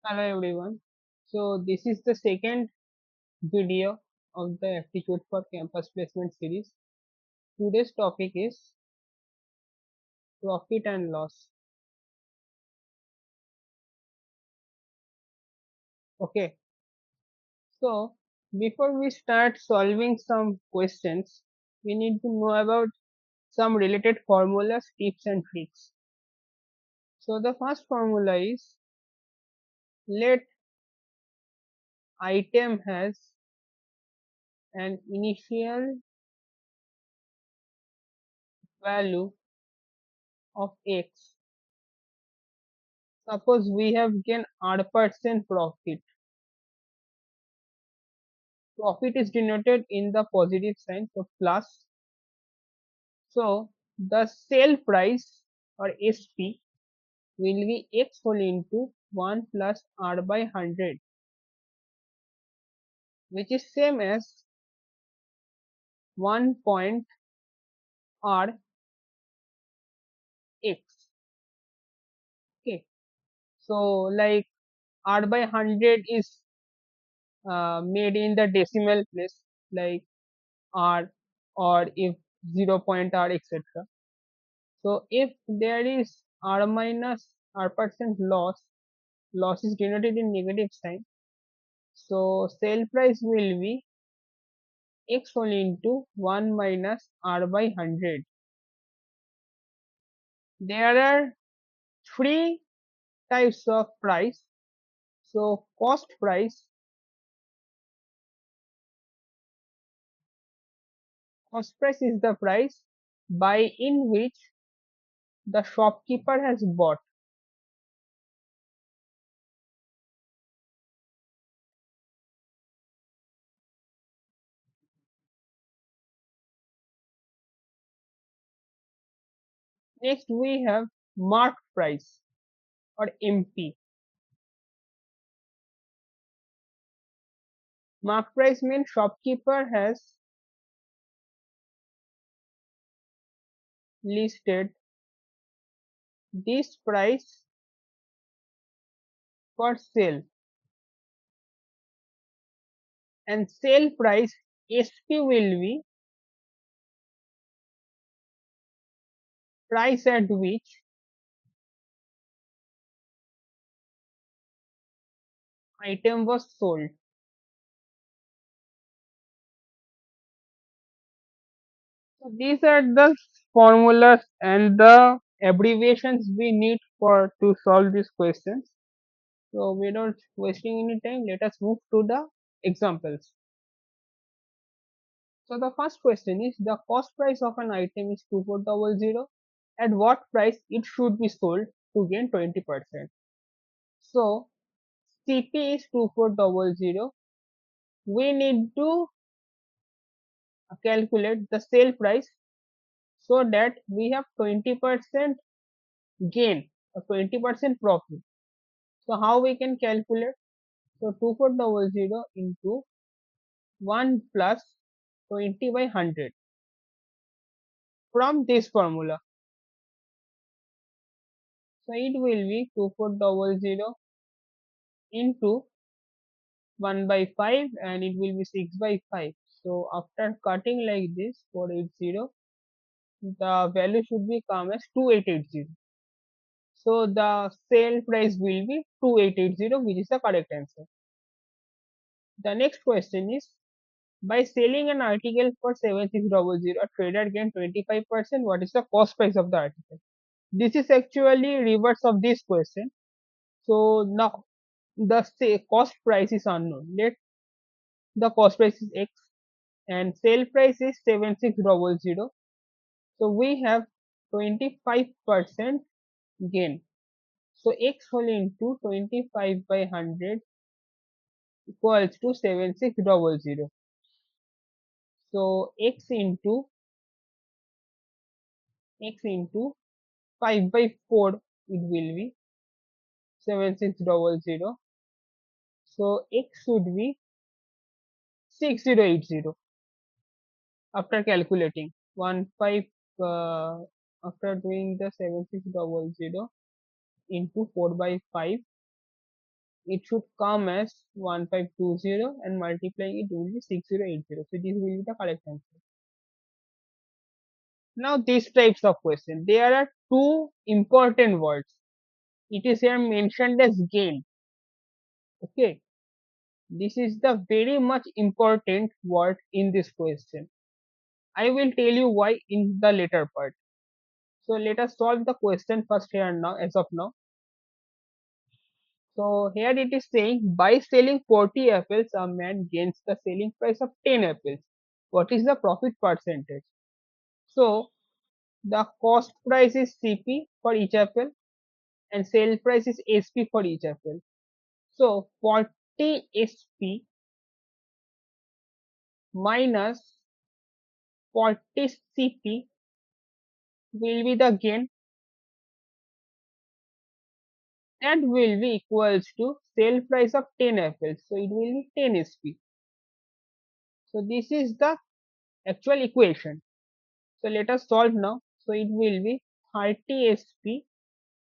Hello everyone. So this is the second video of the Aptitude for Campus Placement series. Today's topic is profit and loss. Okay. So before we start solving some questions, we need to know about some related formulas, tips and tricks. So the first formula is let item has an initial value of x. Suppose we have gained R% profit. Profit is denoted in the positive sign, so plus. So the sale price or SP will be x whole into 1 plus R by 100, which is same as 1 point R x. Okay, so like R by 100 is made in the decimal place, like R, or if 0 point R, etc. So if there is R minus R% loss, loss is denoted in negative sign. So sale price will be x whole into 1 minus R by 100. There are three types of price. So cost price is the price by in which the shopkeeper has bought. Next we have marked price or MP. Marked price means shopkeeper has listed this price for sale, and sale price SP will be price at which item was sold. So these are the formulas and the abbreviations we need for to solve these questions. So without wasting any time, let us move to the examples. So the first question is the cost price of an item is 2400. At what price it should be sold to gain 20%? So CP is 2400. We need to calculate the sale price so that we have 20% gain or 20% profit. So how we can calculate? So 2400 into 1 plus 20 by 100 from this formula. So it will be 2400 into 1 by 5 and it will be 6 by 5. So after cutting like this 480, the value should be come as 2880. So the sale price will be 2880, which is the correct answer. The next question is, by selling an article for 7600, a trader gain 25%. What is the cost price of the article? This is actually reverse of this question. So now the cost price is unknown. Let the cost price is x and sale price is 7600. So we have 25% gain. So x whole into 25 by 100 equals to 7600. So x into 5 by 4 it will be 7600. So x should be 6080 after calculating 1 5 after doing the 7600 into 4 by 5 it should come as 1520 and multiplying it will be 6080. So this will be the correct answer. Now these types of question, there are two important words. It is here mentioned as gain. Okay, this is the very much important word in this question. I will tell you why in the later part. So let us solve the question first here now as of now. So here it is saying by selling 40 apples a man gains the selling price of 10 apples. What is the profit percentage? So the cost price is CP for each apple and sale price is SP for each apple. So 40 SP minus 40 CP will be the gain, that will be equals to sale price of 10 apples. So it will be 10 SP. So this is the actual equation. So let us solve now. So it will be 30 SP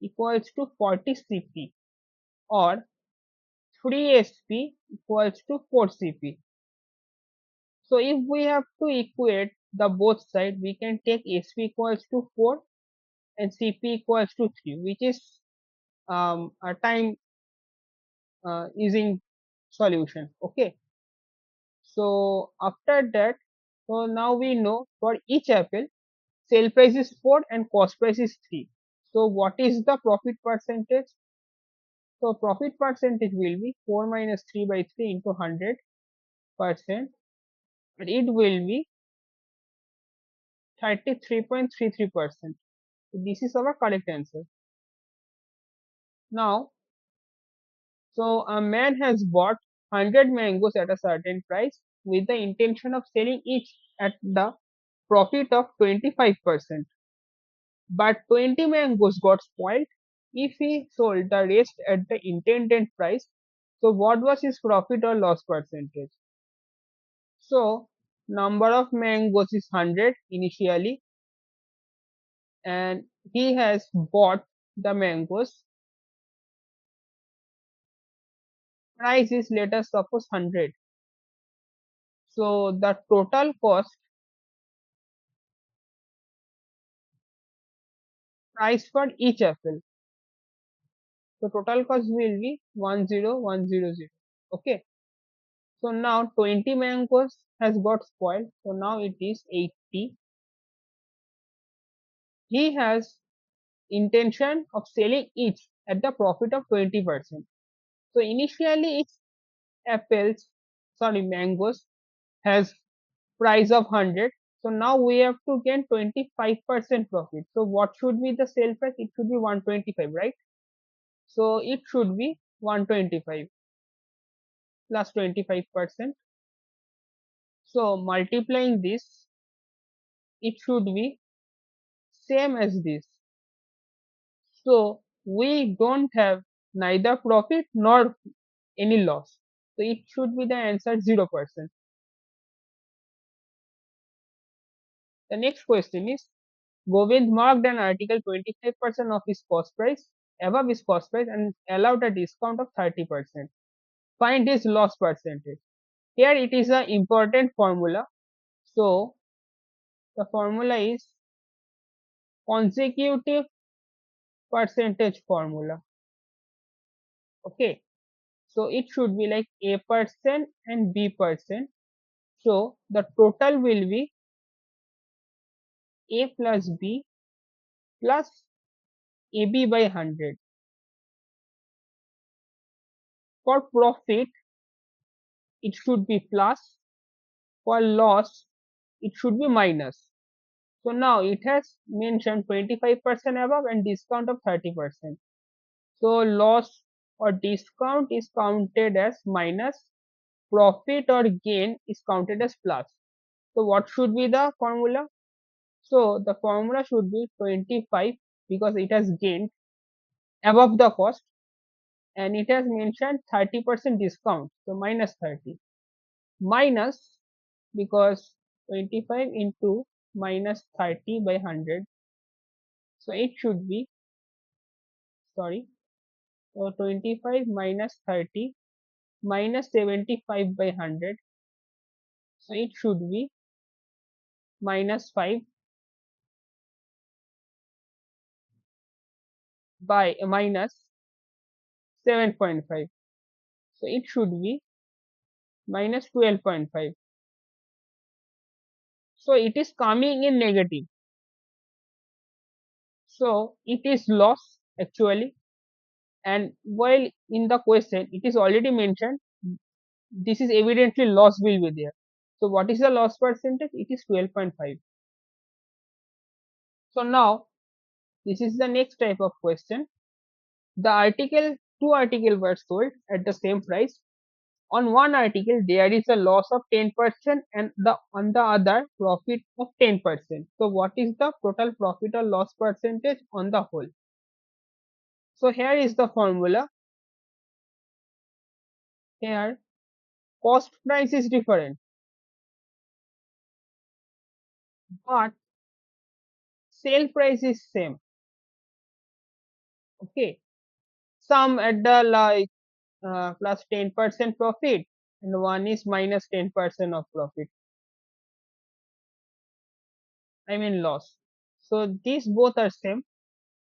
equals to 40 CP or 3 SP equals to 4 CP. So if we have to equate the both side, we can take SP equals to 4 and CP equals to 3, which is a time using solution. Okay. So after that, so now we know for each apple sale price is 4 and cost price is 3. So what is the profit percentage? So profit percentage will be 4 minus 3 by 3 into 100%, and it will be 33.33%. So this is our correct answer. Now, so a man has bought 100 mangoes at a certain price with the intention of selling each at the profit of 25%. But 20 mangoes got spoiled. If he sold the rest at the intended price, so what was his profit or loss percentage? So number of mangoes is 100 initially, and he has bought the mangoes. Price is, let us suppose, 100. So the total cost, price for each apple. So total cost will be 10100. Okay. So now 20 mangoes has got spoiled. So now it is 80. He has intention of selling each at the profit of 20%. So initially each apples, sorry, mangoes has price of 100. So now we have to gain 25% profit. So what should be the sale price? It should be 125, right? So it should be 125 plus 25%. So multiplying this, it should be same as this. So we don't have neither profit nor any loss. So it should be the answer 0%. The next question is, Govind marked an article 25% of his cost price above his cost price and allowed a discount of 30%. Find his loss percentage. Here it is an important formula. So the formula is consecutive percentage formula. Okay. So it should be like A% and B%. So the total will be A plus B plus AB by 100. For profit, it should be plus. For loss, it should be minus. So now it has mentioned 25% above and discount of 30%. So loss or discount is counted as minus, profit or gain is counted as plus. So what should be the formula? So the formula should be 25 because it has gained above the cost, and it has mentioned 30% discount. So minus 30 minus, because 25 into minus 30 by 100. So it should be, sorry, So 25 minus 30 minus 75 by 100. So it should be minus 5 by minus 7.5. So it should be minus 12.5. So it is coming in negative. So it is loss actually. And while in the question it is already mentioned, this is evidently loss will be there. So what is the loss percentage? It is 12.5. So now this is the next type of question. Two articles were sold at the same price. On one article there is a loss of 10% and on the other profit of 10%. So what is the total profit or loss percentage on the whole? So here is the formula. Here cost price is different, but sale price is same. Okay, some at the like plus 10% profit and one is minus 10% of profit. I mean loss. So these both are same.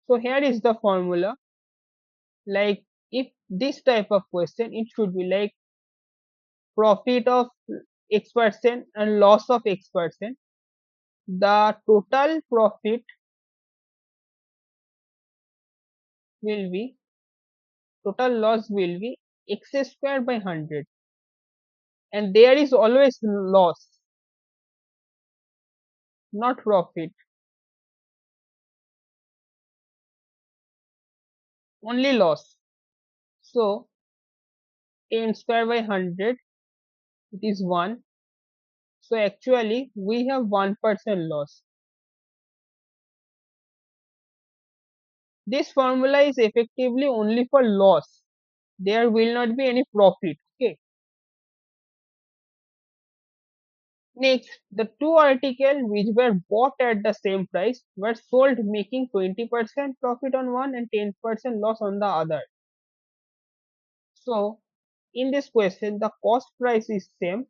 So here is the formula. Like if this type of question, it should be like profit of X% and loss of X%. The total profit will be, total loss will be X square by 100. And there is always loss, not profit, only loss. So 10 square by 100, it is 1. So actually we have 1% loss. This formula is effectively only for loss. There will not be any profit. Okay. Next, the two articles which were bought at the same price were sold making 20% profit on one and 10% loss on the other. So in this question the cost price is same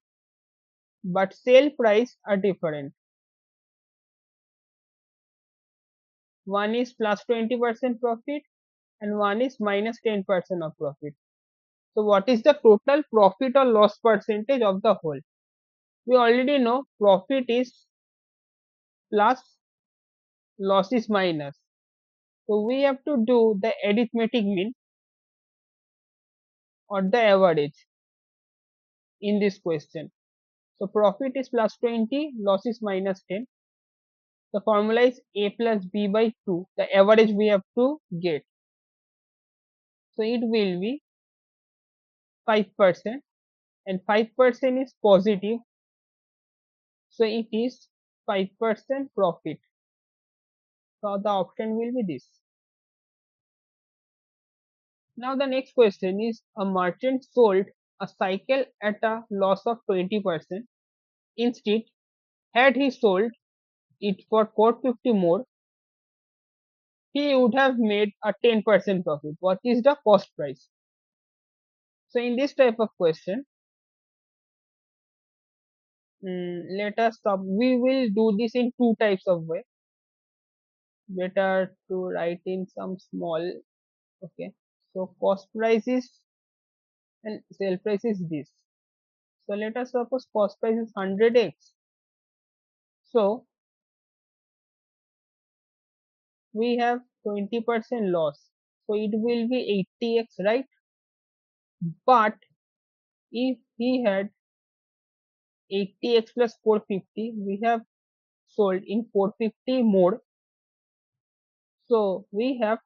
but sale price are different. One is plus 20% profit and one is minus 10% of profit. So what is the total profit or loss percentage of the whole? We already know profit is plus, loss is minus. So we have to do the arithmetic mean or the average in this question. So profit is plus 20, loss is minus 10. The formula is a plus b by 2. The average we have to get. So it will be 5% and 5% is positive. So it is 5% profit. So the option will be this. Now the next question is a merchant sold a cycle at a loss of 20%. Instead, had he sold it for 450 more, he would have made a 10% profit. What is the cost price? So in this type of question, let us we will do this in two types of way. Better to write in some small. Okay, so cost price is and sale price is this. So let us suppose cost price is 100x. So we have 20% loss. So it will be 80x, right? But if he had 80x plus 450, we have sold in 450 mode. So we have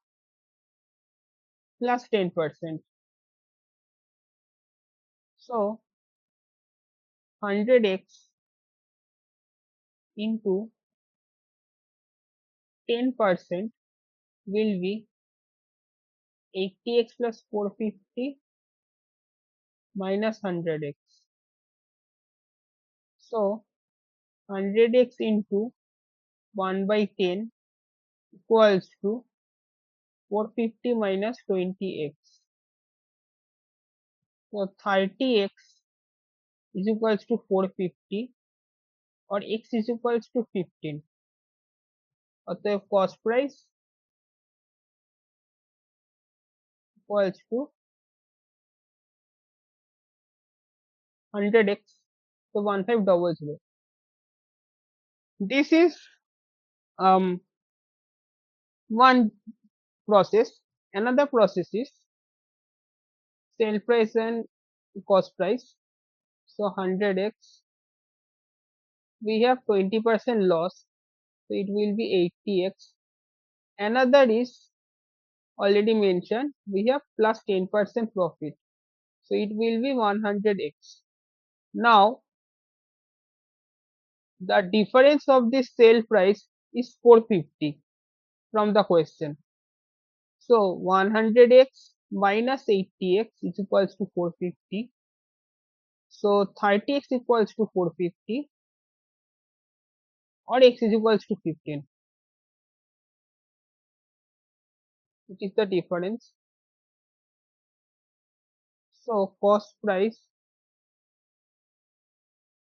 plus 10%. So 100x into 10% will be 80x plus 450 minus 100x. So 100x into 1 by 10 equals to 450 minus 20x. So 30x is equals to 450 or x is equals to 15. অতএব cost price equals to 100x. So 1500. This is um one process. Another process is sale price and cost price. So 100x, we have 20% loss, so it will be 80x. Another is already mentioned, we have plus 10% profit, so it will be 100x. Now the difference of this sale price is 450 from the question. So 100x minus 80x is equals to 450. So 30x equals to 450 or x is equals to 15, which is the difference. So cost price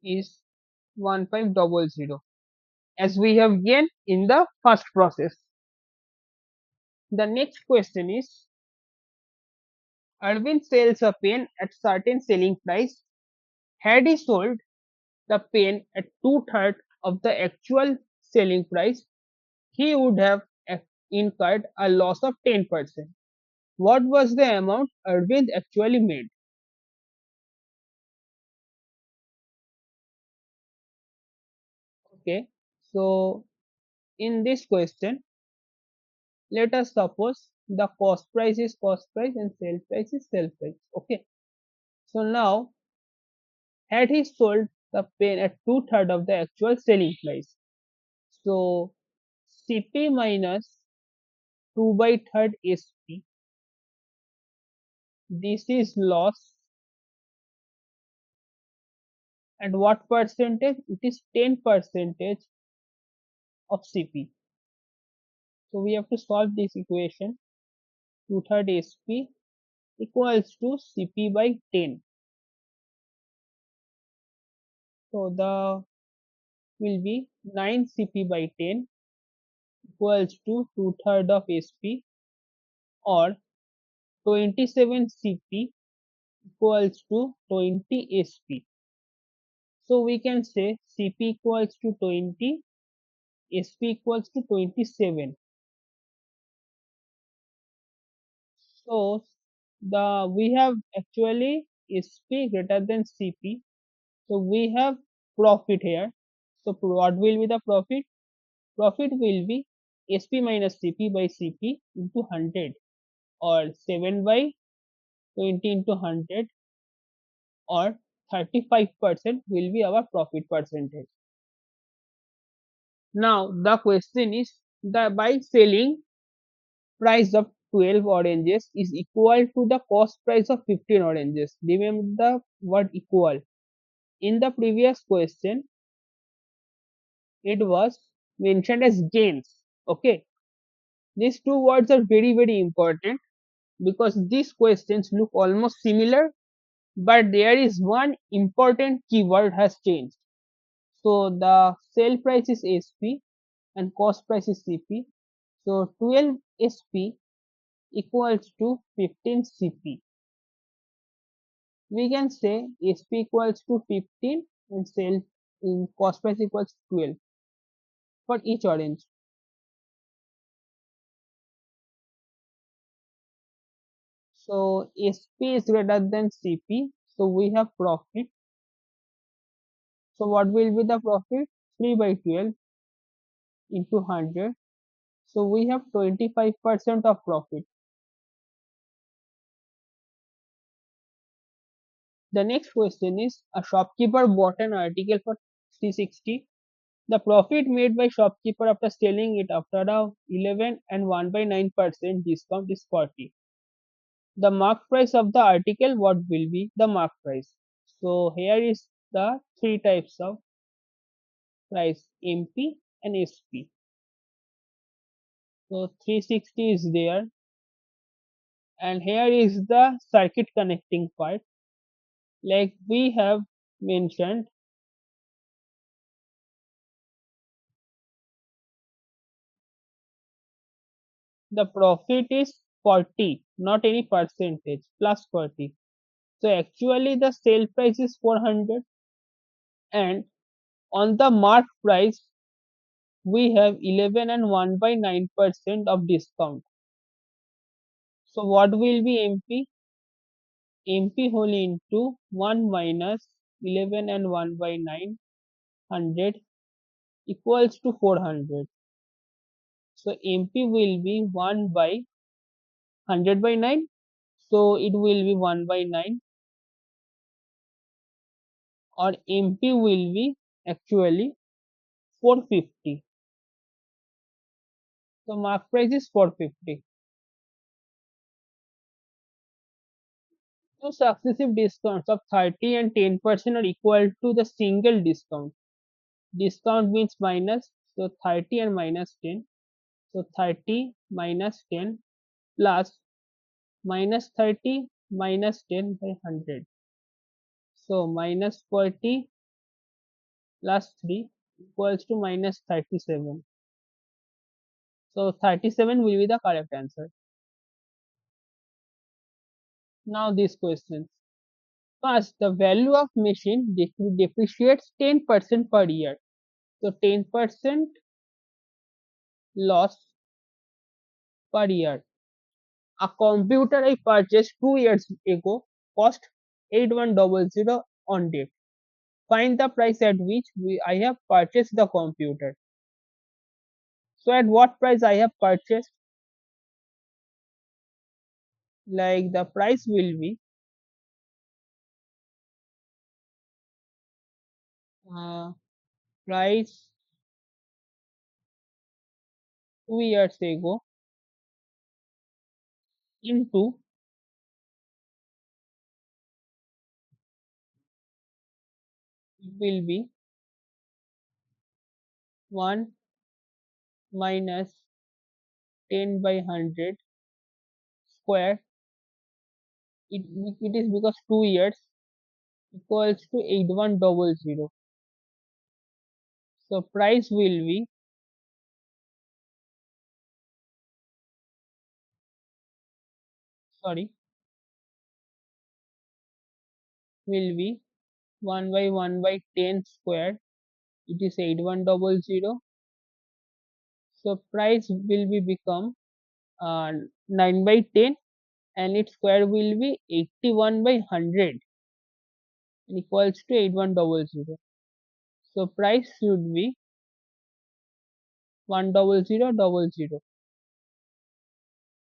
is 1500 as we have gained in the first process. The next question is, Arvind sells a pen at certain selling price. Had he sold the pen at two-thirds of the actual selling price, he would have incurred a loss of 10%. What was the amount Arvind actually made? Okay, so in this question, let us suppose the cost price is cost price and sale price is sale price. Okay, so now had he sold the pen at two-thirds of the actual selling price, so CP minus 2 by third SP, this is loss, and what percentage? It is 10 percentage of CP. So we have to solve this equation. 2/3 SP equals to CP by 10. So the will be 9 CP by 10 equals to 2/3 of SP, or 27 CP equals to 20 SP. So we can say CP equals to 20, SP equals to 27. So the we have actually SP greater than CP. So we have profit here. So what will be the profit? Profit will be SP minus CP by CP into 100, or 7 by 20 into 100, or 35% will be our profit percentage. Now the question is, the by selling price of 12 oranges is equal to the cost price of 15 oranges. Remember the word equal. In the previous question, it was mentioned as gains. Okay, these two words are very important because these questions look almost similar, but there is one important keyword has changed. So the sale price is SP and cost price is CP. So 12 SP equals to 15 CP. We can say SP equals to 15 and sale cost price equals 12 for each orange. So SP is greater than CP, so we have profit. So what will be the profit? 3 by 12 into 100. So we have 25% of profit. The next question is, a shopkeeper bought an article for 360. The profit made by shopkeeper after selling it after a 11 and 1 by 9% discount is 40. The mark price of the article, what will be the mark price? So here is the three types of price, MP and SP. So 360 is there, And here is the circuit connecting part. Like we have mentioned, the profit is 40, not any percentage, plus 40. So actually the sale price is 400, and on the mark price we have 11 and 1 by 9% of discount. So what will be MP? MP whole into 1 minus 11 and 1 by 9, 100 equals to 400. So MP will be 1 by 100 by 9. So it will be 1 by 9, or MP will be actually 450. So mark price is 450. So successive discounts of 30 and 10% are equal to the single discount. Discount means minus, so 30 and minus 10. So 30 minus 10 plus minus 30 minus 10 by 100. So minus 40 plus 3 equals to minus 37. So 37 will be the correct answer. Now these questions. First, the value of machine depreciates 10% per year. So 10% loss per year. A computer I purchased 2 years ago cost 8100 on date. Find the price at which I have purchased the computer. So at what price I have purchased? Like the price will be uh, price 2 years ago into it will be 1 minus 10 by 100 square. It is because 2 years equals to 8100. So price will be, sorry, will be 1 by 1 by 10 square. It is 8100. So price will be become 9 by 10, and its square will be 81 by 100 and equals to 8100. So price should be 10000.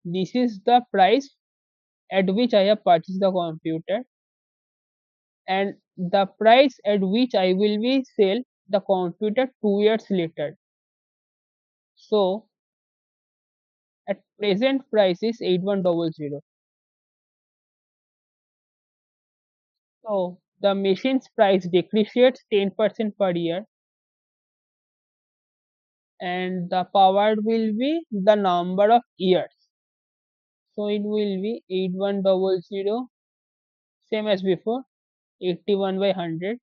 This is the price at which I have purchased the computer, and the price at which I will be sell the computer 2 years later. So at present price is 8100. So the machine's price depreciates 10% per year, and the power will be the number of years. So it will be 8100, same as before, 81 by 100.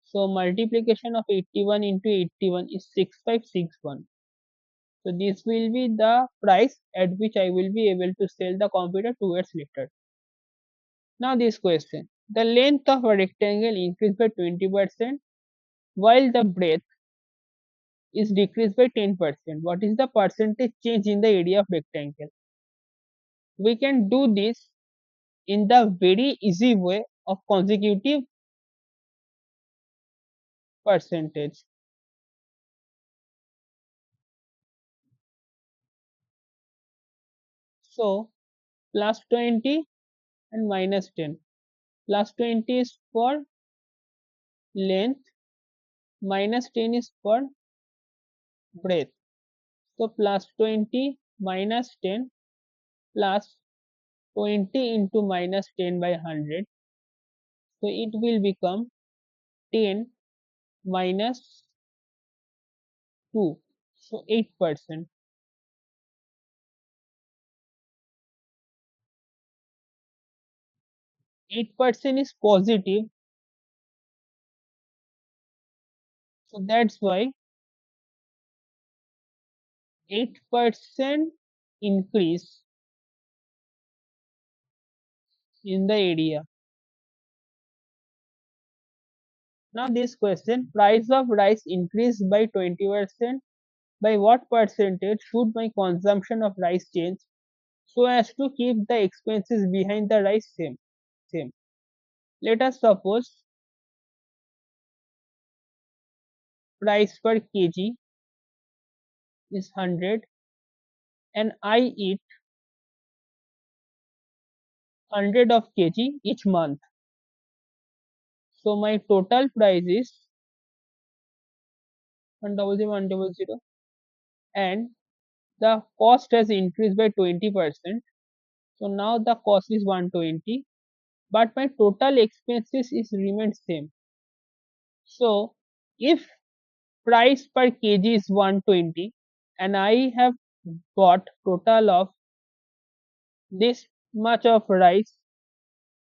So multiplication of 81 into 81 is 6561. So this will be the price at which I will be able to sell the computer 2 years later. Now this question. The length of a rectangle increased by 20% while the breadth is decreased by 10%. What is the percentage change in the area of rectangle? We can do this in the very easy way of consecutive percentage. So plus 20 and minus 10. Plus 20 is for length, minus 10 is for breadth. So plus 20 minus 10 plus 20 into minus 10 by 100. So it will become 10 minus 2. So 8%. 8% is positive, so that's why 8% increase in the area. Now this question, price of rice increased by 20%. By what percentage should my consumption of rice change so as to keep the expenses behind the rice same? Let us suppose price per kg is 100 and I eat 100 of kg each month. So my total price is 100 and the cost has increased by 20%. So now the cost is 120, but my total expenses is remained same. So if price per kg is 120 and I have bought total of this much of rice,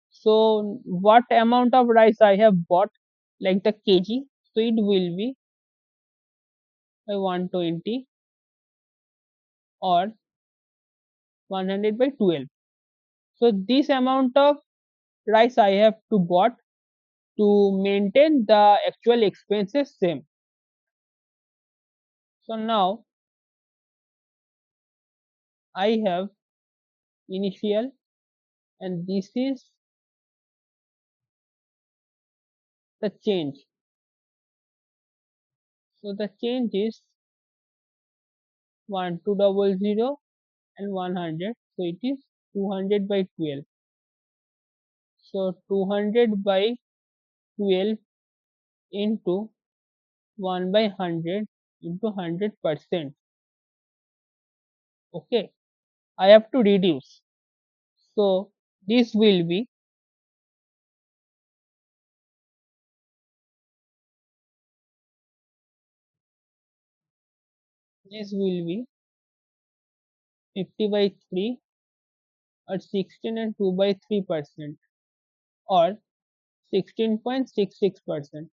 so what amount of rice I have bought like the kg, so it will be by 120 or 100 by 12. So this amount of rice I have to bought to maintain the actual expenses same. So now I have initial and this is the change. So the change is 1200 and 100. So it is 200 by 12. So 200 by 12 into 1 by 100 into 100%. Okay, I have to reduce. So this will be this will be 50 by 3 or 16 and 2 by 3% or 16.66%.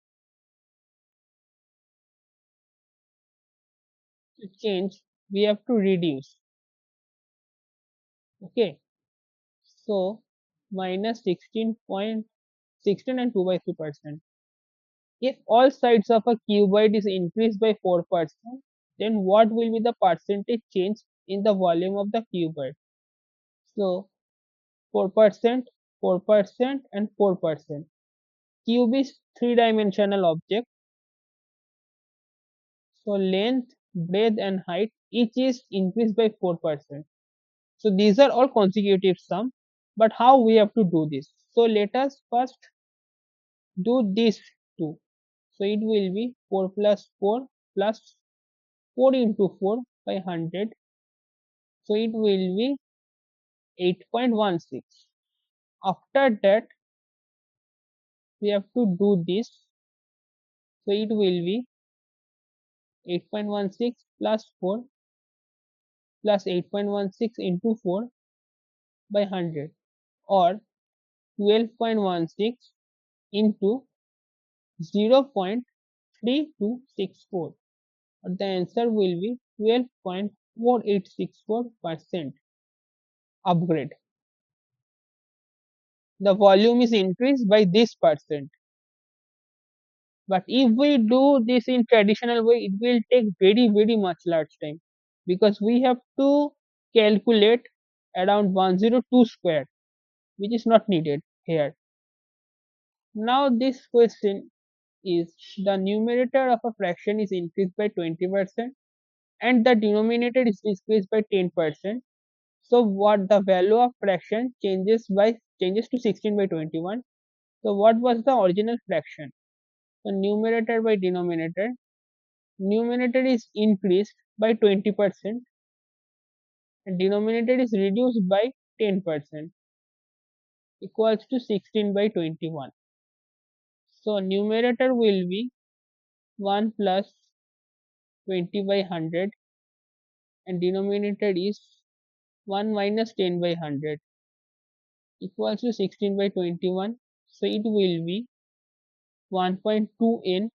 To change, we have to reduce. Okay, so minus 16 and 2 by 3%. If all sides of a cuboid is increased by 4%, then what will be the percentage change in the volume of the cuboid? So 4%, 4% and 4%. Cube is three-dimensional object. So length, breadth and height each is increased by 4%. So these are all consecutive sum. But how we have to do this? So let us first do this two. So it will be 4 plus 4 plus 4 into 4 by 100. So it will be 8.16. After that, we have to do this. So it will be 8.16 plus 4 plus 8.16 into 4 by 100 or 12.16 into 0.3264. The answer will be 12.4864% upgrade. The volume is increased by this percent. But if we do this in traditional way, it will take very much large time because we have to calculate around 102 square, which is not needed here. Now this question is the numerator of a fraction is increased by 20% and the denominator is decreased by 10%. So what the value of fraction changes to 16 by 21. So what was the original fraction? So numerator by denominator. Numerator is increased by 20% and denominator is reduced by 10% equals to 16 by 21. So numerator will be 1 plus 20 by 100 and denominator is 1 minus 10 by 100. equals to 16 by 21. So it will be 1.2 n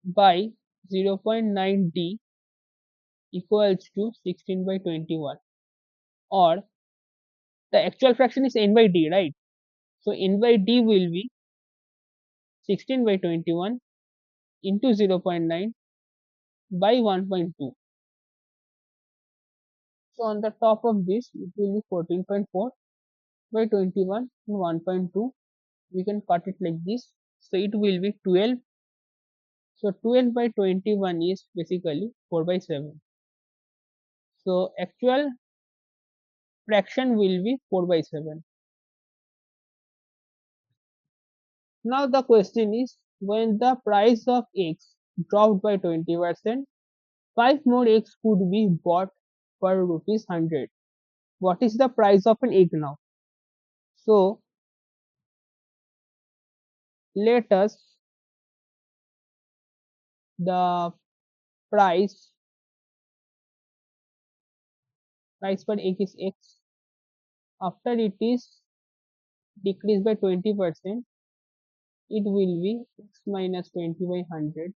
by 0.9 d equals to 16 by 21, or the actual fraction is n by d, right? So n by d will be 16 by 21 into 0.9 by 1.2. So on the top of this, it will be 14.4 by 21 and 1.2. We can cut it like this. So it will be 12. So 12 by 21 is basically 4 by 7. So actual fraction will be 4 by 7. Now the question is, when the price of eggs dropped by 20%, 5 more eggs could be bought for rupees 100. What is the price of an egg now? So let us the price per egg is x. After it is decreased by 20%, it will be x minus 20 by 100,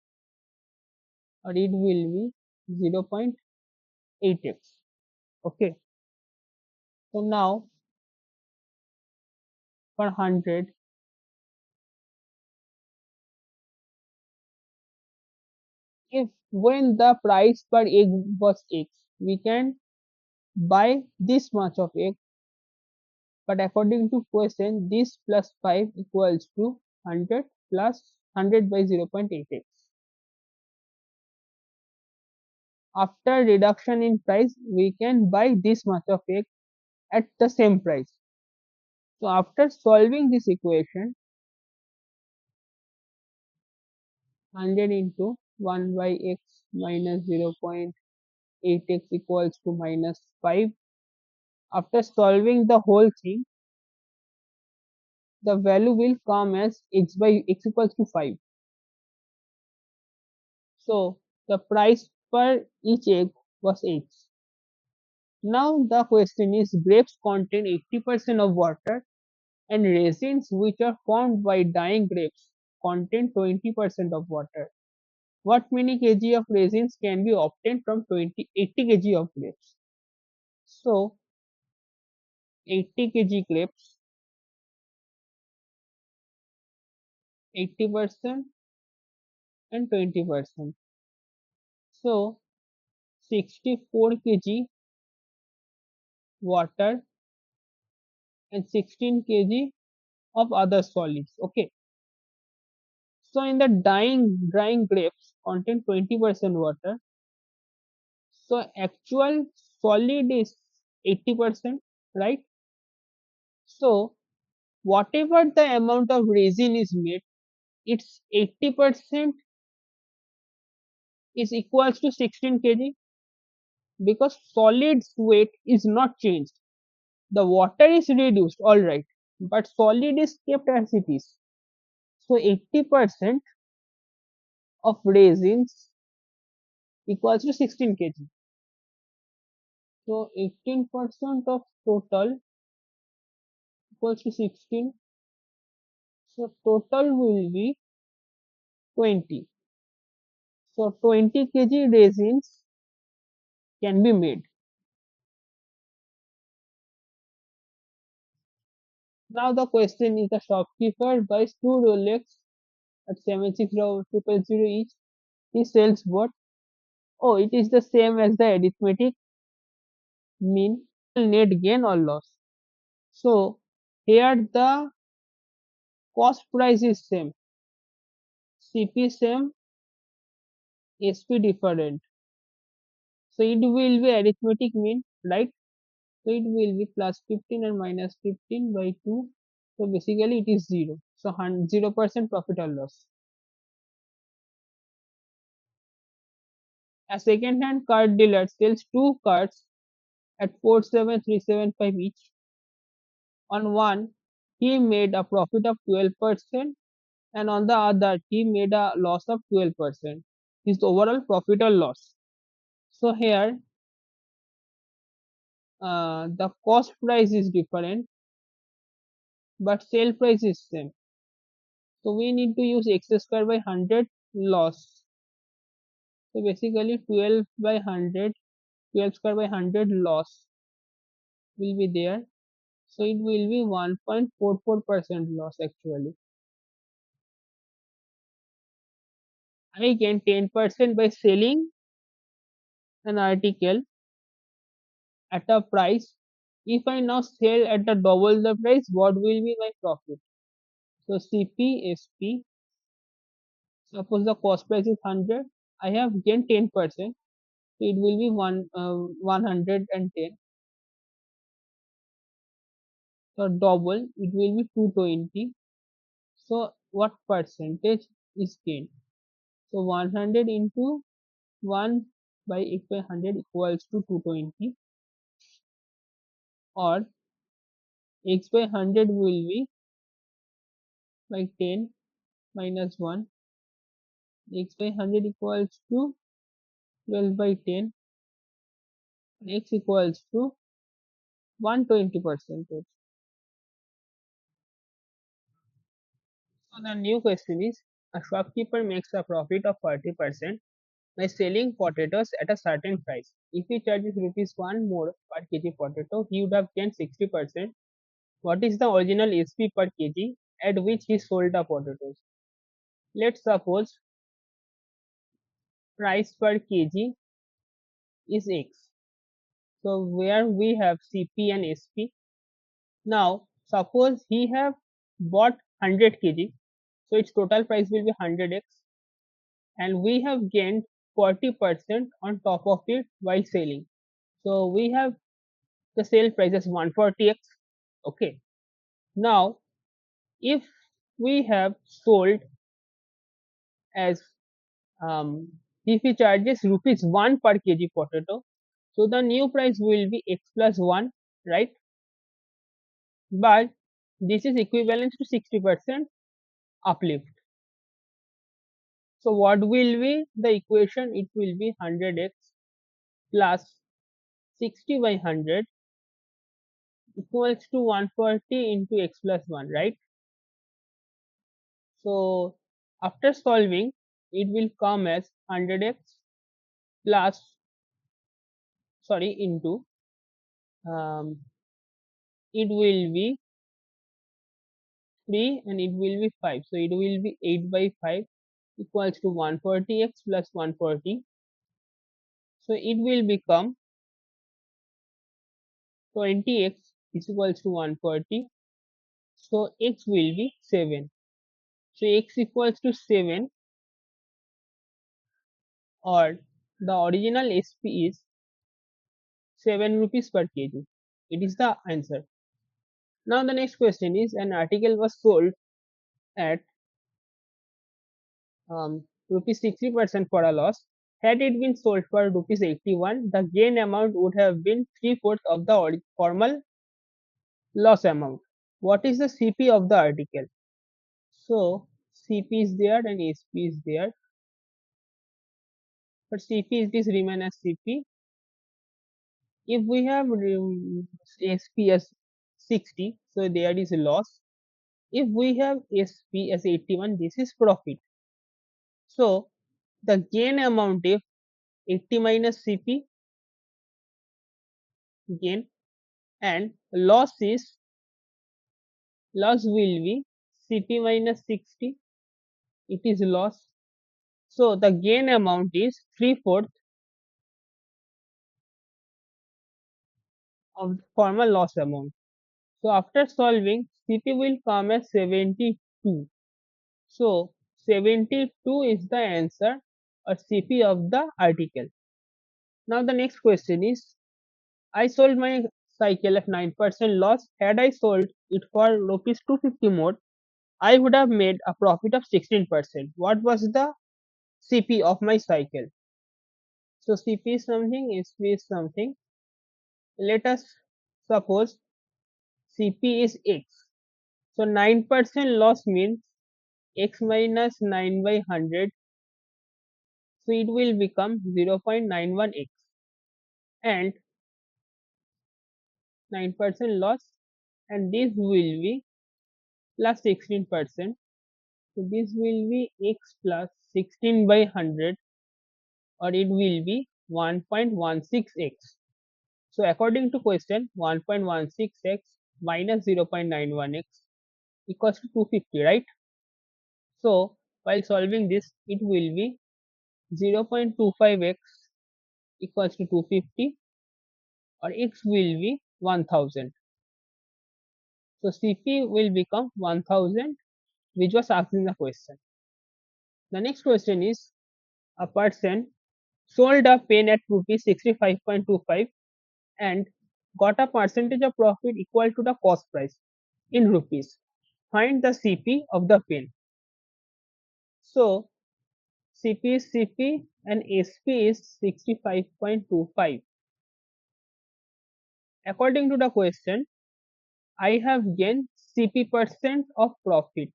or it will be 0.8x. Okay. So now for 100, if when the price per egg was x, we can buy this much of egg, but according to question, this plus 5 equals to 100 plus 100 by 0.8x. After reduction in price, we can buy this much of egg at the same price. So after solving this equation, 100 into 1 by x minus 0.8x equals to minus 5. After solving the whole thing, the value will come as x by x equals to 5. So the price per each egg was x. Now the question is, grapes contain 80% of water and resins which are formed by drying grapes contain 20% of water. What many kg of resins can be obtained from 80 kg of grapes? So 80 kg grapes, 80% and 20%. So 64 kg water and 16 kg of other solids. Okay. So in the drying grapes contain 20% water. So actual solid is 80%, right? So whatever the amount of resin is made, its 80% is equals to 16 kg, because solid's weight is not changed. The water is reduced, all right, but solid is kept as it is. So 80% of resins equals to 16 kg. So 18% of total equals to 16. So total will be 20. So 20 kg resins can be made. Now the question is, the shopkeeper buys 2 Rolex at 76,000 each. He sells what? Oh, it is the same as the arithmetic mean, net gain or loss. So here the cost price is same, CP same, SP different. So it will be arithmetic mean, right? So it will be plus 15 and minus 15 by 2. So basically it is 0. So 0% profit or loss. A second-hand car dealer sells 2 cars at 47,375 each. On one, he made a profit of 12%, and on the other, he made a loss of 12%. His overall profit or loss. So here, the cost price is different. but sale price is same. So we need to use x square by 100 loss. So basically 12 by 100, 12 square by 100 loss will be there. So it will be 1.44% loss actually. I gain 10% by selling an article at a price. If I now sell at a double the price, what will be my profit? So CP, SP, suppose the cost price is 100, I have gained 10%, so it will be 110. So double, it will be 220. So what percentage is gained? So 100 into 1 by 8 by 100 equals to 220, or x by 100 will be by 10 minus 1, x by 100 equals to 12 by 10, x equals to 120%. So the new question is, a shopkeeper makes a profit of 40% by selling potatoes at a certain price. If he charges rupees 1 more per kg potato, he would have gained 60%. What is the original SP per kg at which he sold the potatoes? Let's suppose price per kg is X. So where we have CP and SP. Now suppose he have bought 100 kg, so its total price will be 100x, and we have gained 40% on top of it while selling. So we have the sale price as 140x. Okay. Now if we have sold as if he charges rupees 1 per kg potato, so the new price will be x plus 1, right? But this is equivalent to 60% uplift. So what will be the equation? It will be 100x plus 60 by 100 equals to 140 into x plus 1, right? So after solving, it will come as 100x plus, sorry, into, it will be 3 and it will be 5. So it will be 8 by 5 equals to 140x plus 140. So it will become 20x is equals to 140. So x will be 7. So x equals to 7, or the original SP is 7 rupees per kg. It is the answer. Now the next question is, an article was sold at rupees 60% for a loss. Had it been sold for rupees 81, the gain amount would have been 3/4 of the formal loss amount. What is the CP of the article? So CP is there and SP is there, but CP is this remain as CP. If we have SP as 60, so there is a loss. If we have SP as 81, this is profit. So the gain amount is 80 minus CP gain, and loss will be CP minus 60. It is loss. So the gain amount is 3/4 of the former loss amount. So after solving, CP will come as 72. So 72 is the answer or CP of the article. Now the next question is, I sold my cycle at 9% loss. Had I sold it for rupees 250 more, I would have made a profit of 16%. What was the CP of my cycle? So CP is something, SP is something. Let us suppose CP is X. So 9% loss means X minus 9 by 100. So it will become 0.91x, and 9% loss, and this will be plus 16%. So this will be x plus 16 by 100, or it will be 1.16x. So according to question, 1.16x minus 0.91x equals to 250, right? So while solving this, it will be 0.25x equals to 250, or x will be 1000. So CP will become 1000, which was asked in the question. The next question is, a person sold a pen at rupees 65.25 and got a percentage of profit equal to the cost price in rupees. Find the CP of the pen. So CP is CP and SP is 65.25. According to the question, I have gained CP% of profit.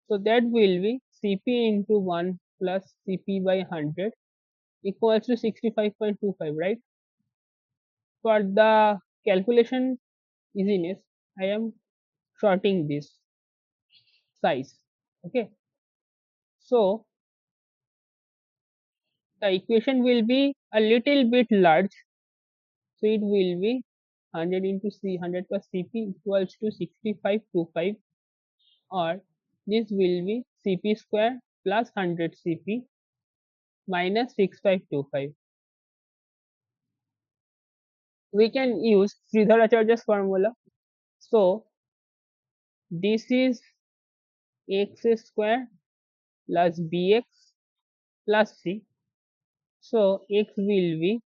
So that will be CP into 1 plus CP by 100 equals to 65.25, right? For the calculation easiness, I am shorting this size. Okay. So the equation will be a little bit large. So it will be 100 into C 100 plus CP equals to 6525, or this will be CP square plus 100 CP minus 6525. We can use Sridharacharya's formula. So this is x square plus bx plus c. So x will be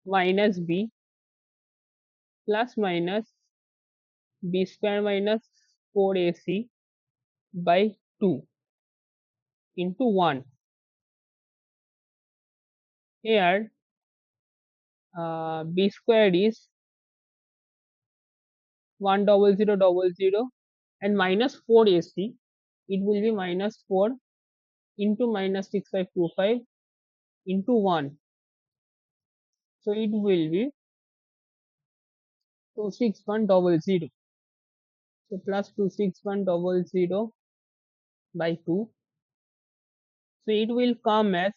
minus b plus minus b square minus 4ac by 2 into 1. Here b square is 10000 and minus 4ac, it will be minus 4 into minus 6525 into 1. So it will be 26100. So plus 26100 by 2. So it will come as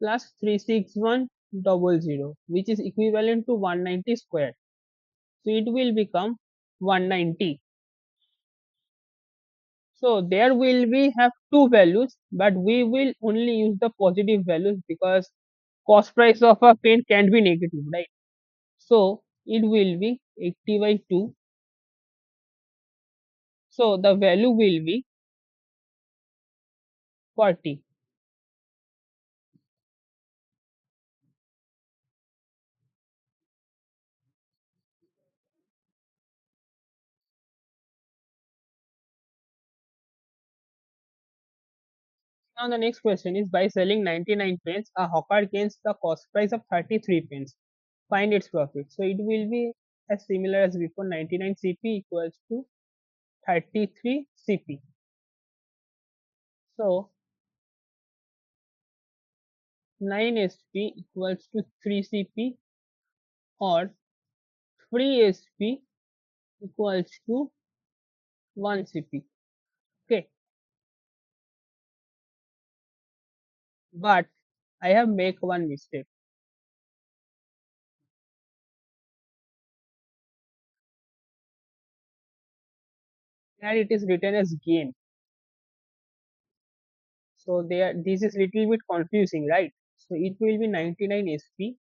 plus 36100, which is equivalent to 190 square. So it will become 190. So there will be have two values, but we will only use the positive values because cost price of a pen can be negative, right? So it will be 80 by 2. So the value will be 40. Now the next question is, by selling 99 pence, a hawker gains the cost price of 33 pence. Find its profit. So it will be as similar as before. 99 CP equals to 33 CP. So 9 SP equals to 3 CP, or 3 SP equals to 1 CP. Okay, but I have make one mistake. Here it is written as gain. So there, this is little bit confusing, right? So it will be 99 SP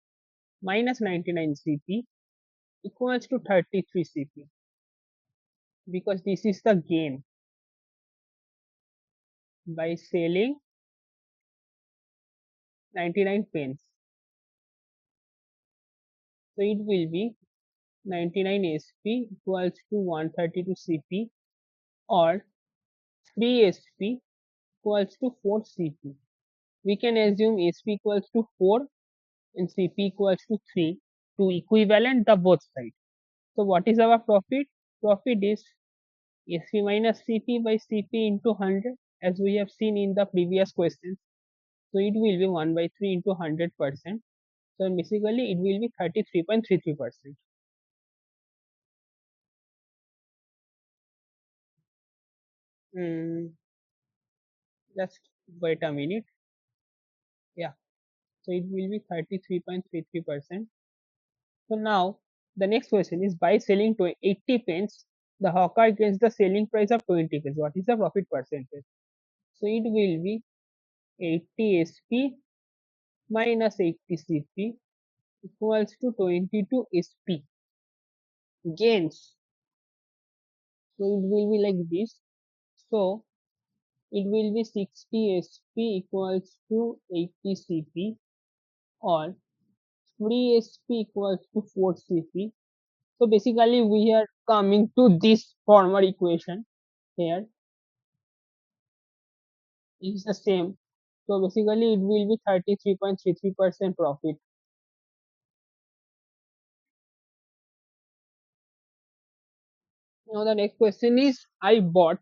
minus 99 CP equals to 33 CP, because this is the gain by selling 99 pence. So it will be 99 SP equals to 132 CP, or 3 SP equals to 4 CP. We can assume SP equals to 4 and CP equals to 3 to equivalent the both sides. So what is our profit? Profit is SP minus CP by CP into 100, as we have seen in the previous questions. So it will be 1 by 3 into 100%. So basically it will be 33.33%. Mm, just wait a minute. Yeah, so it will be 33.33%. So now the next question is, by selling to 80 pence, the hawker gets the selling price of 20 pence. What is the profit percentage? So it will be 80 SP minus 80 CP equals to 22 SP gains. So it will be like this. So it will be 60 SP equals to 80 CP, or 3 SP equals to 4 CP. So basically we are coming to this former equation here is the same. So basically it will be 33.33% profit. Now the next question is, I bought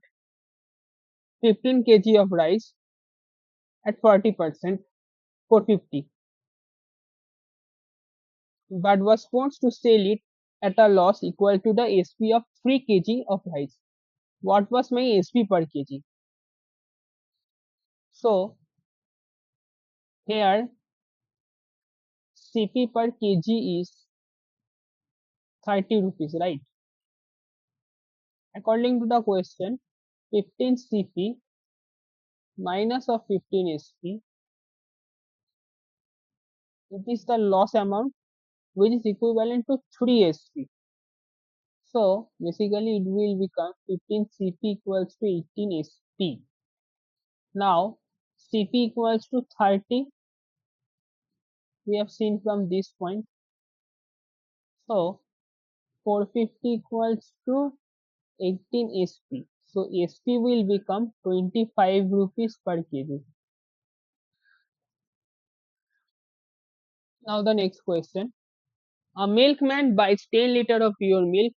15 kg of rice at 40% for 50, but was forced to sell it at a loss equal to the SP of 3 kg of rice. What was my SP per kg? So here CP per kg is 30 rupees, right? According to the question, 15 CP minus of 15 SP, it is the loss amount which is equivalent to 3 SP. So basically it will become 15 CP equals to 18 SP. Now CP equals to 30, we have seen from this point. So 450 equals to 18 SP. So SP will become 25 rupees per kg. Now the next question. A milkman buys 10 liter of pure milk.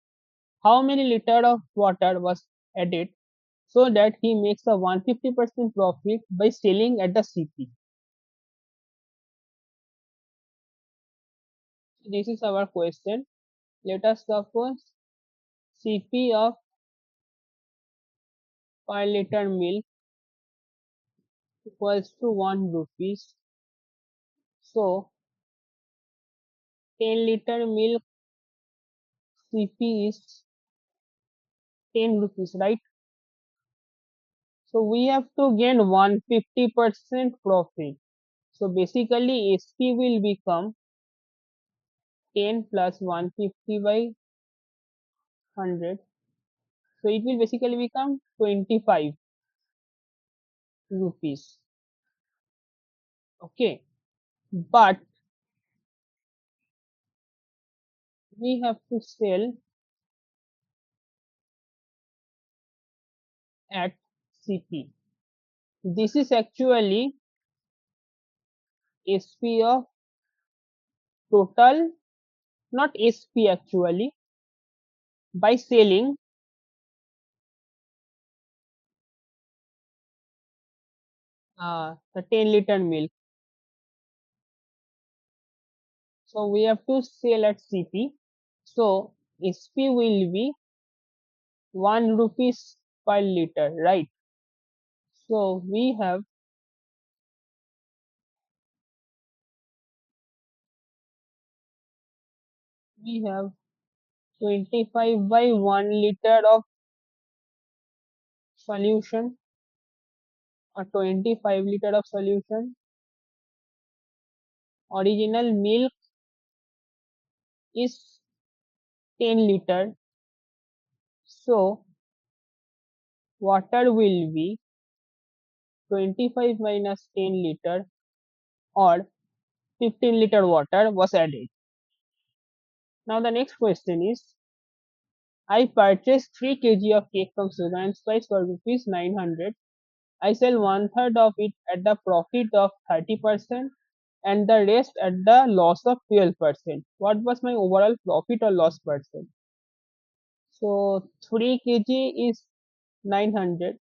How many liter of water was added so that he makes a 150% profit by selling at the CP? This is our question. Let us suppose CP of per liter milk equals to 1 rupees. So 10 liter milk CP is 10 rupees, right? So we have to gain 150% profit. So basically SP will become 10 plus 150 by 100. So it will basically become 25 rupees. Okay. But we have to sell at CP. This is actually SP of total, not SP actually, by selling the 10 liter milk. So we have to sell at CP. So SP will be 1 rupees per liter, right? So we have 25 by 1 liter of solution, or 25 liter of solution. Original milk is 10 liter. So water will be 25 minus 10 liter, or 15 liter water was added. Now the next question is, I purchased 3 kg of cake from Sudan Spice for rupees 900. I sell one third of it at the profit of 30% and the rest at the loss of 12%. What was my overall profit or loss percent? So 3 kg is 900.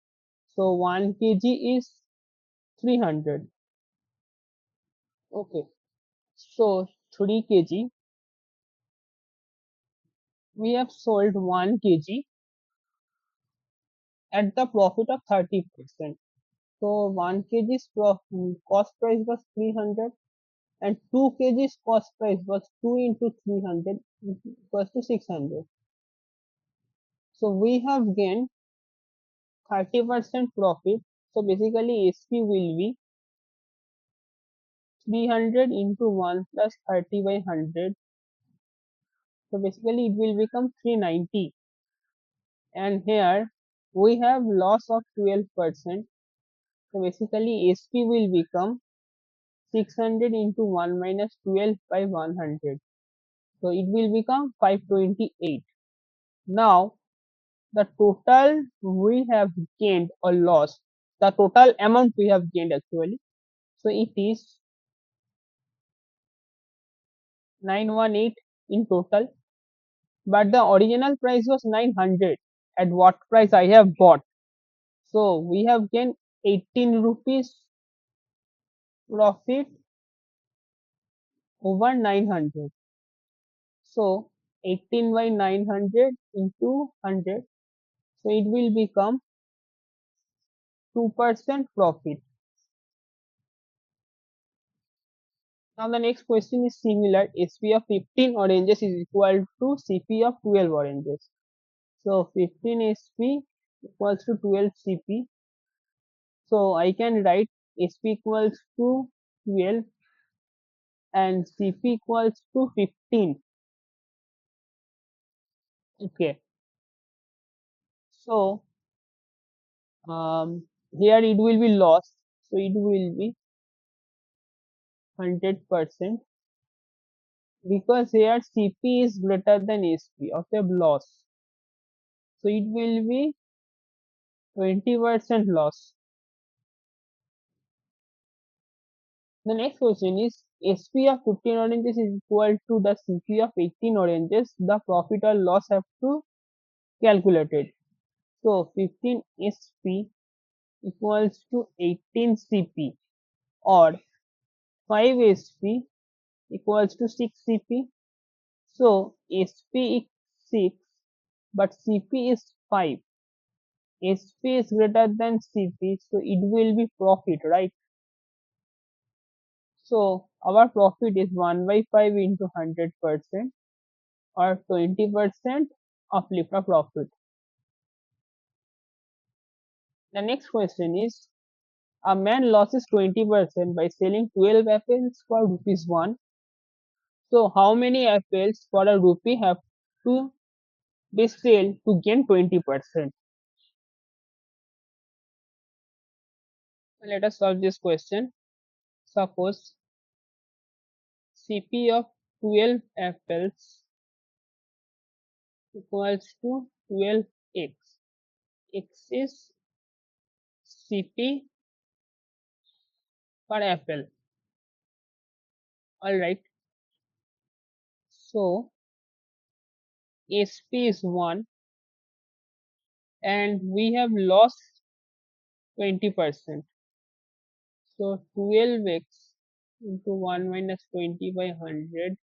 So 1 kg is 300. Okay. So 3 kg, we have sold 1 kg at the profit of 30%. So 1 kg's cost price was 300 and 2 kg's cost price was 2 into 300 equals to 600. So we have gained 30% profit. So basically SP will be 300 into 1 plus 30 by 100. So basically it will become 390. And here we have loss of 12%. So basically SP will become 600 into 1 minus 12 by 100. So it will become 528. Now the total we have gained or lost, the total amount we have gained actually. So it is 918 in total, but the original price was 900 at what price I have bought. So we have gained 18 rupees profit over 900. So 18 by 900 into 100. So it will become 2% profit. Now the next question is similar. SP of 15 oranges is equal to CP of 12 oranges. So 15 SP equals to 12 CP. So I can write SP equals to 12 and CP equals to 15. Okay. So here it will be loss. So it will be 100% because here CP is greater than SP of a loss. So it will be 20% loss. The next question is SP of 15 oranges is equal to the CP of 18 oranges. The profit or loss have to calculate it. So 15 SP equals to 18 CP or 5 SP equals to 6 CP. So SP is 6 but CP is 5. SP is greater than CP, so it will be profit, right? So our profit is 1 by 5 into 100% or 20% uplift of profit. The next question is a man loses 20% by selling 12 apples for rupees 1. So how many apples for a rupee have to be sold to gain 20%? Let us solve this question. Suppose CP of 12 apples equals to 12x. X is CP per apple. Alright. So SP is 1 and we have lost 20%. So 12x into 1 minus 20 by 100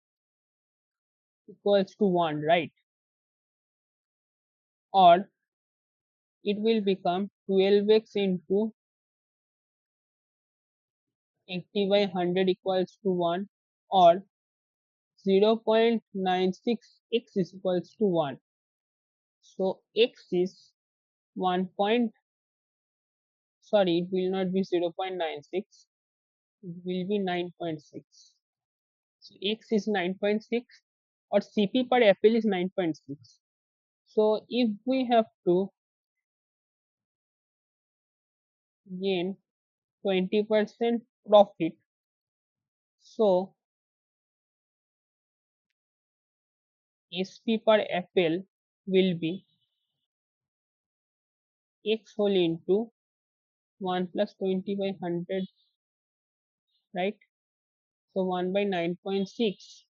equals to 1, right? Or it will become 12x into 80 by 100 equals to 1 or 0.96x is equals to 1. So x is 1 point, sorry, it will not be 0.96, it will be 9.6. So x is 9.6 or CP per apple is 9.6. So if we have to gain 20% profit, so SP per apple will be x whole into 1 plus 20 by 100, right? So 1 by 9.6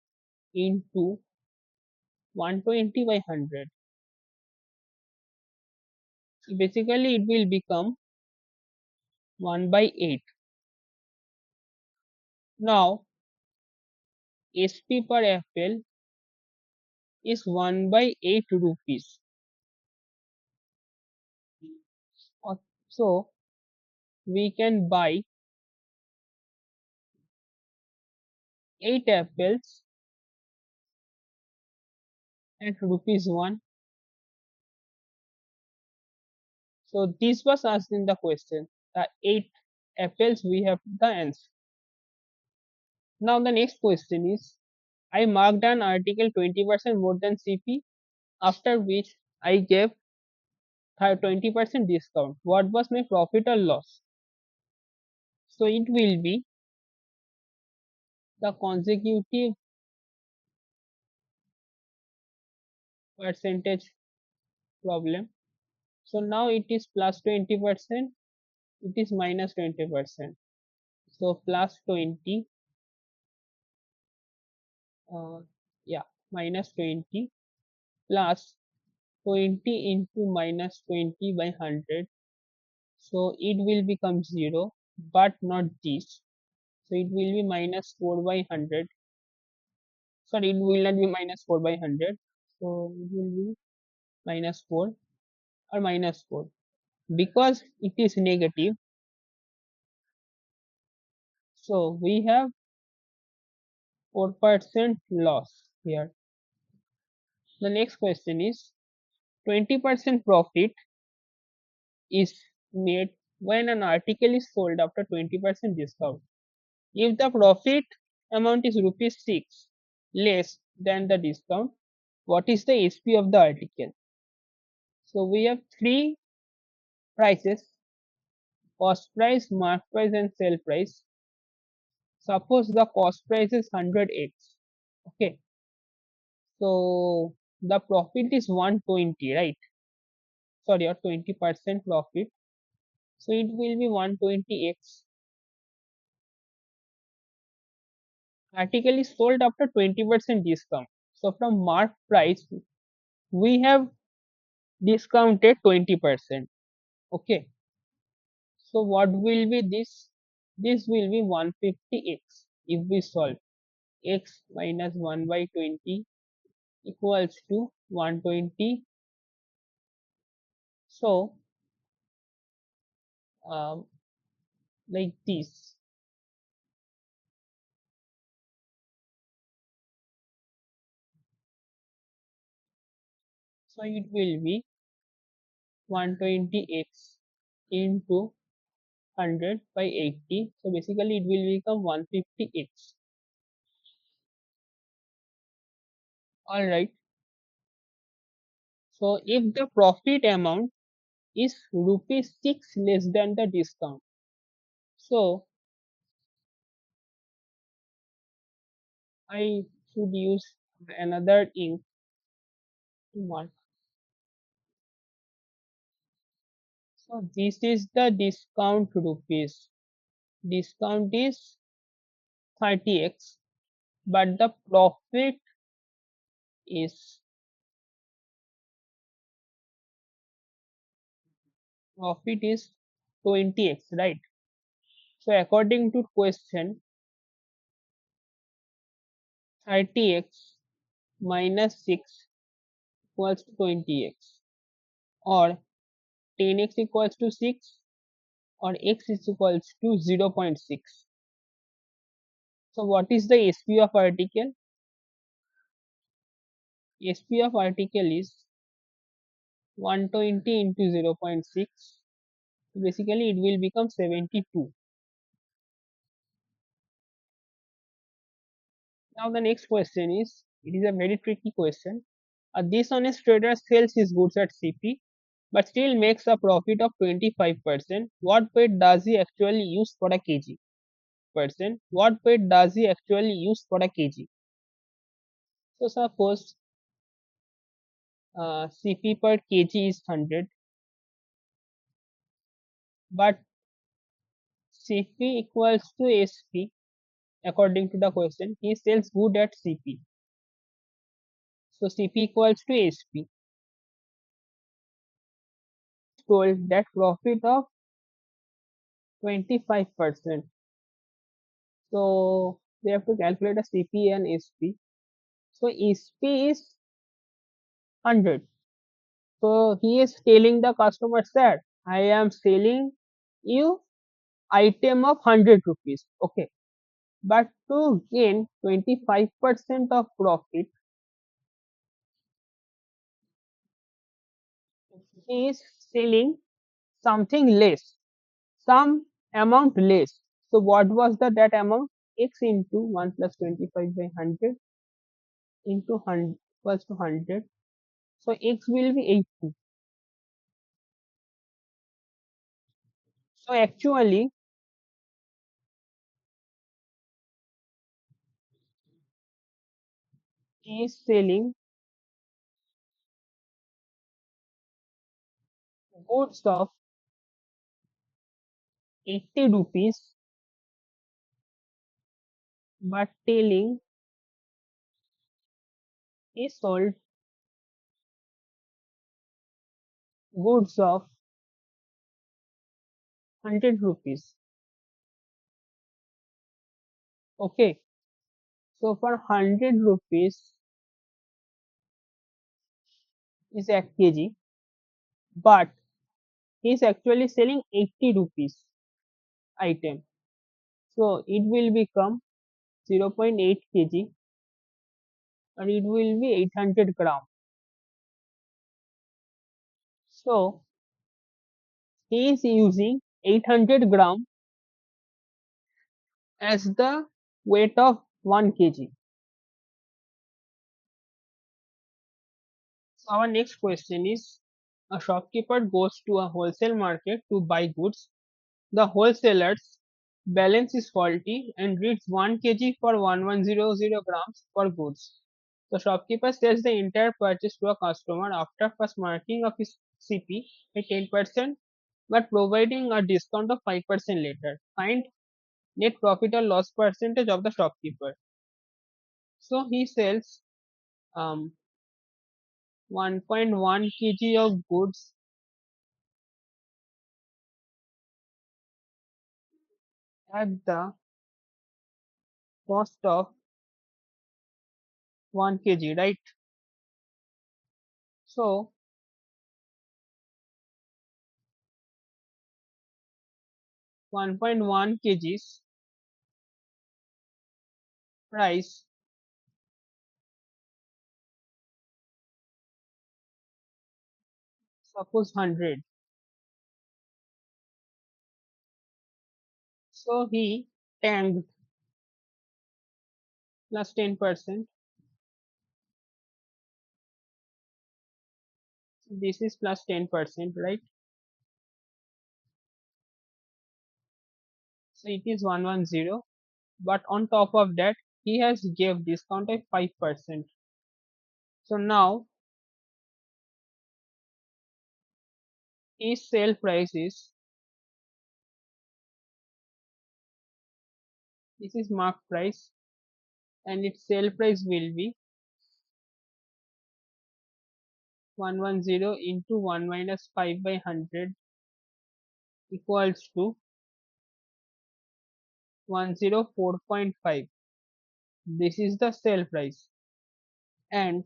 into 120 by 100. So basically it will become 1 by 8. Now SP per apple is 1 by 8 rupees. So we can buy 8 apples at rupees 1. So this was asked in the question. The 8 apples we have the answer. Now the next question is, I marked an article 20% more than CP, after which I gave 20% discount. What was my profit or loss? So it will be the consecutive percentage problem. So now it is plus 20%, it is minus 20%. So plus 20, uh, yeah, minus 20 plus 20 into minus 20 by 100. So it will become 0, but not this. So it will be minus 4 by 100. Sorry, it will not be minus 4 by 100. So it will be minus 4 or minus 4. Because it is negative, so we have 4% loss here. The next question is, 20% profit is made when an article is sold after 20% discount. If the profit amount is rupees 6 less than the discount, what is the SP of the article? So we have three prices: cost price, mark price, and sell price. Suppose the cost price is 100x. Okay, so the profit is 120, right? Sorry, or 20% profit. So it will be 120x. Article is sold after 20% discount. So from mark price, we have discounted 20%. Okay. So what will be this? This will be 150x. If we solve, x minus 1 by 20 equals to 120. So um, like this. So it will be 120x into 100 by 80. So basically it will become 150x. Alright. So if the profit amount is rupees 6 less than the discount, so I should use another ink to mark. So this is the discount rupees. Discount is 30x, but the is profit is 20x, right? So according to question, 30x minus 6 equals to 20x, or 10x equals to 6, or x is equals to 0.6. So what is the SP of article? SP of article is 120 into 0.6. Basically it will become 72. Now the next question is, it is a very tricky question. A dishonest trader sells his goods at CP but still makes a profit of 25%. What weight does he actually use for a kg? What weight does he actually use for a kg? So suppose CP per kg is 100, but CP equals to SP. According to the question, he sells good at CP. So CP equals to SP. Told that profit of 25%. So we have to calculate a CP and SP. So SP is 100. So he is telling the customer that I am selling you item of 100 rupees. Okay. But to gain 25% of profit, he is selling something less, some amount less. So what was that amount? X into 1 plus 25 by 100 into 100 equals to 100. So X will be 80. So actually he is selling goods of 80 rupees but telling he sold goods of 100 rupees. Okay. So for 100 rupees is a kg, but he is actually selling 80 rupees item. So it will become 0.8 kg and it will be 800 gram. So he is using 800 gram as the weight of 1 kg. So our next question is, a shopkeeper goes to a wholesale market to buy goods. The wholesaler's balance is faulty and reads 1 kg for 1100 grams for goods. The shopkeeper sells the entire purchase to a customer after first marking of his CP at 10% but providing a discount of 5% later. Find net profit or loss percentage of the shopkeeper. So he sells 1.1 kg of goods at the cost of 1 kg, right? So 1.1 kgs price, suppose 100. So he tanked plus 10%. This is plus 10%, right? So it is 110. But on top of that, he has gave discount of 5%. So now his sale price is, this is mark price and its sale price will be 110 into 1 minus 5 by 100 equals to 104.5. This is the sale price and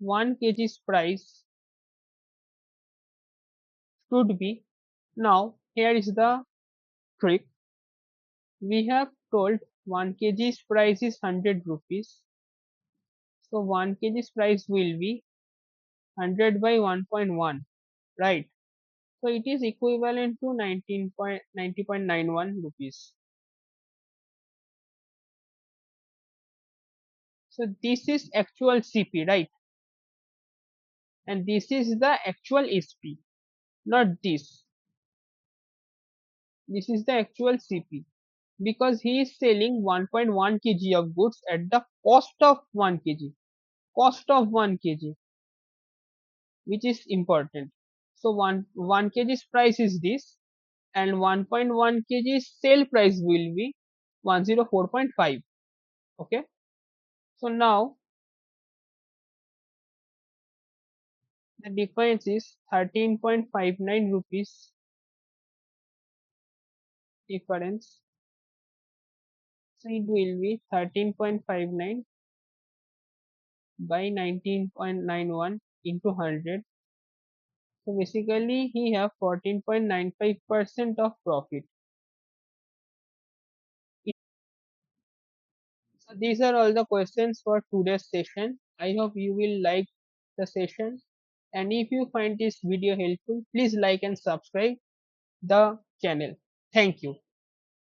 1 kg's price should be, now here is the trick. We have told 1 kg's price is 100 rupees. So 1 kg's price will be 100 by 1.1, right? So it is equivalent to 19.90.91 rupees. So this is actual CP, right? And this is the actual SP, not this. This is the actual CP because he is selling 1.1 kg of goods at the cost of 1 kg. Cost of 1 kg, which is important. So 1 kg's price is this and 1.1 kg's sale price will be 104.5. Okay. So now the difference is 13.59 rupees difference. So it will be 13.59 by 19.91 into 100 So basically he have 14.95% of profit. So these are all the questions for today's session. I hope you will like the session. And if you find this video helpful, please like and subscribe the channel. Thank you.